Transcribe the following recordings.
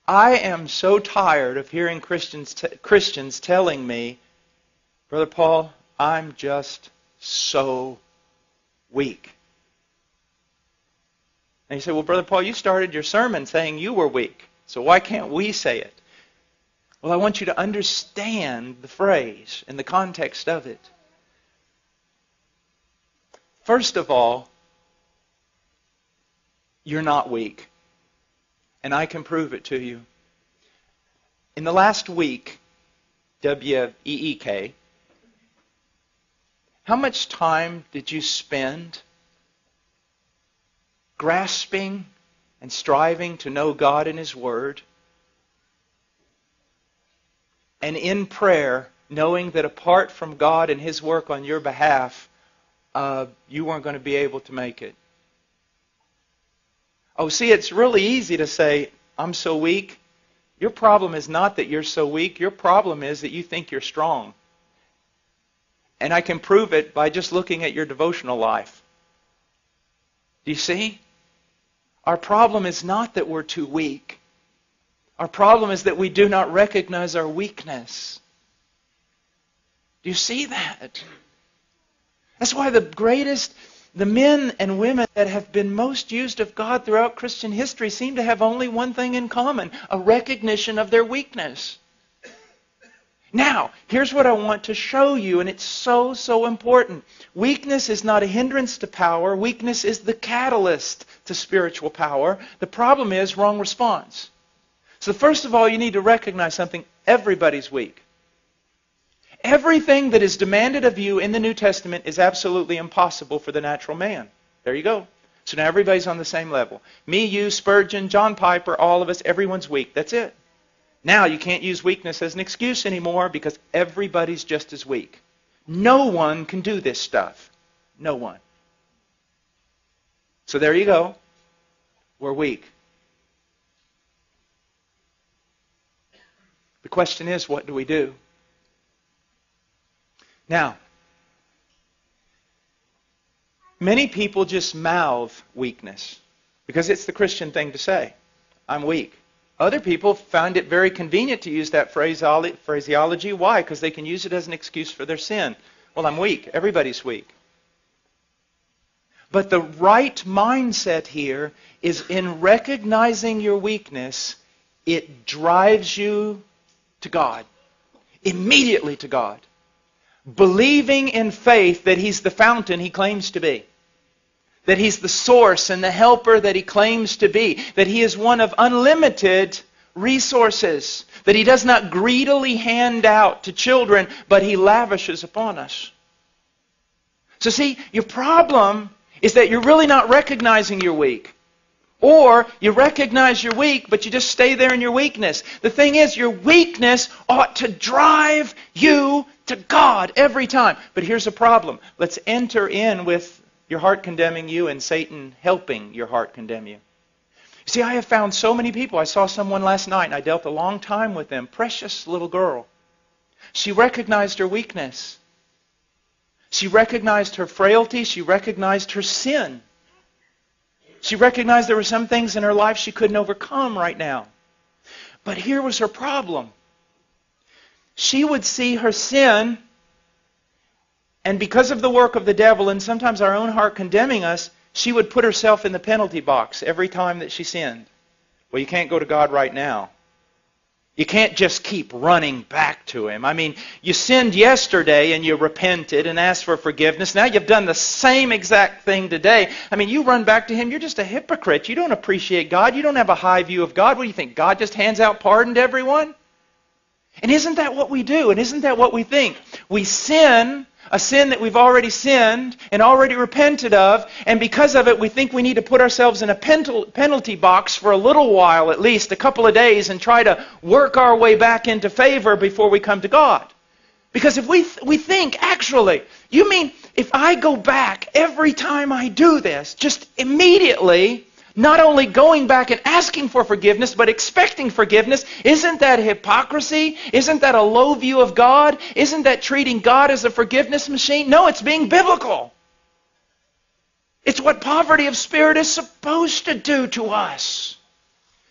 I am so tired of hearing Christians telling me, Brother Paul, I'm just so weak. And you say, well, Brother Paul, you started your sermon saying you were weak, so why can't we say it? Well, I want you to understand the phrase and the context of it. First of all, you're not weak. And I can prove it to you. In the last week, W-E-E-K, how much time did you spend grasping and striving to know God and His Word? And in prayer, knowing that apart from God and His work on your behalf, you weren't going to be able to make it. Oh, see, it's really easy to say, I'm so weak. Your problem is not that you're so weak. Your problem is that you think you're strong. And I can prove it by just looking at your devotional life. Do you see? Our problem is not that we're too weak. Our problem is that we do not recognize our weakness. Do you see that? That's why the men and women that have been most used of God throughout Christian history seem to have only one thing in common, a recognition of their weakness. Now, here's what I want to show you, and it's so important. Weakness is not a hindrance to power. Weakness is the catalyst to spiritual power. The problem is wrong response. So first of all, you need to recognize something. Everybody's weak. Everything that is demanded of you in the New Testament is absolutely impossible for the natural man. There you go. So now everybody's on the same level. Me, you, Spurgeon, John Piper, all of us, everyone's weak. That's it. Now you can't use weakness as an excuse anymore because everybody's just as weak. No one can do this stuff. No one. So there you go. We're weak. The question is, what do we do? Now, many people just mouth weakness because it's the Christian thing to say. I'm weak. Other people find it very convenient to use that phraseology. Why? Because they can use it as an excuse for their sin. Well, I'm weak. Everybody's weak. But the right mindset here is in recognizing your weakness, it drives you to God. Immediately to God. Believing in faith that He's the fountain He claims to be. That He's the source and the helper that He claims to be. That He is one of unlimited resources. That He does not greedily hand out to children, but He lavishes upon us. So see, your problem is that you're really not recognizing you're weak. Or you recognize you're weak, but you just stay there in your weakness. The thing is, your weakness ought to drive you to God every time. But here's a problem. Let's enter in with your heart condemning you and Satan helping your heart condemn you. See, I have found so many people. I saw someone last night and I dealt a long time with them. Precious little girl. She recognized her weakness. She recognized her frailty. She recognized her sin. She recognized there were some things in her life she couldn't overcome right now. But here was her problem. She would see her sin, and because of the work of the devil and sometimes our own heart condemning us, she would put herself in the penalty box every time that she sinned. Well, you can't go to God right now. You can't just keep running back to Him. I mean, you sinned yesterday and you repented and asked for forgiveness. Now you've done the same exact thing today. I mean, you run back to Him, you're just a hypocrite. You don't appreciate God. You don't have a high view of God. What do you think? God just hands out pardon to everyone? And isn't that what we do? And isn't that what we think? We sin, a sin that we've already sinned and already repented of, and because of it we think we need to put ourselves in a penalty box for a little while, at least a couple of days, and try to work our way back into favor before we come to God. Because if we think, actually, you mean if I go back every time I do this, just immediately, not only going back and asking for forgiveness, but expecting forgiveness, isn't that hypocrisy? Isn't that a low view of God? Isn't that treating God as a forgiveness machine? No, it's being biblical. It's what poverty of spirit is supposed to do to us.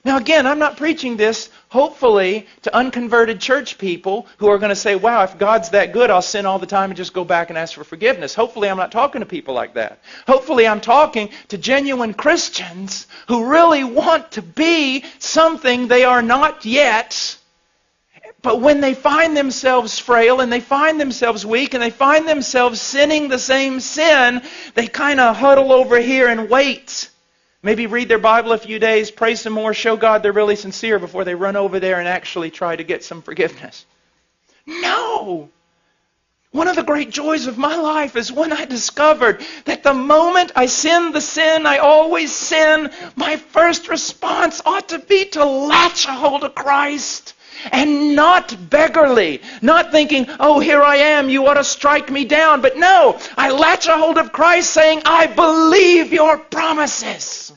Now again, I'm not preaching this, hopefully, to unconverted church people who are going to say, wow, if God's that good, I'll sin all the time and just go back and ask for forgiveness. Hopefully I'm not talking to people like that. Hopefully I'm talking to genuine Christians who really want to be something they are not yet. But when they find themselves frail and they find themselves weak and they find themselves sinning the same sin, they kind of huddle over here and wait. Maybe read their Bible a few days, pray some more, show God they're really sincere before they run over there and actually try to get some forgiveness. No! One of the great joys of my life is when I discovered that the moment I sin the sin I always sin, my first response ought to be to latch a hold of Christ. And not beggarly, not thinking, oh, here I am, you ought to strike me down. But no, I latch a hold of Christ saying, I believe your promises.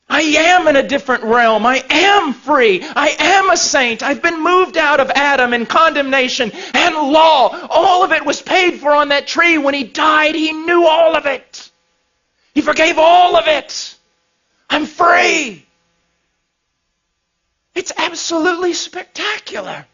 I am in a different realm. I am free. I am a saint. I've been moved out of Adam and condemnation and law. All of it was paid for on that tree. When He died, He knew all of it. He forgave all of it. I'm free. It's absolutely spectacular.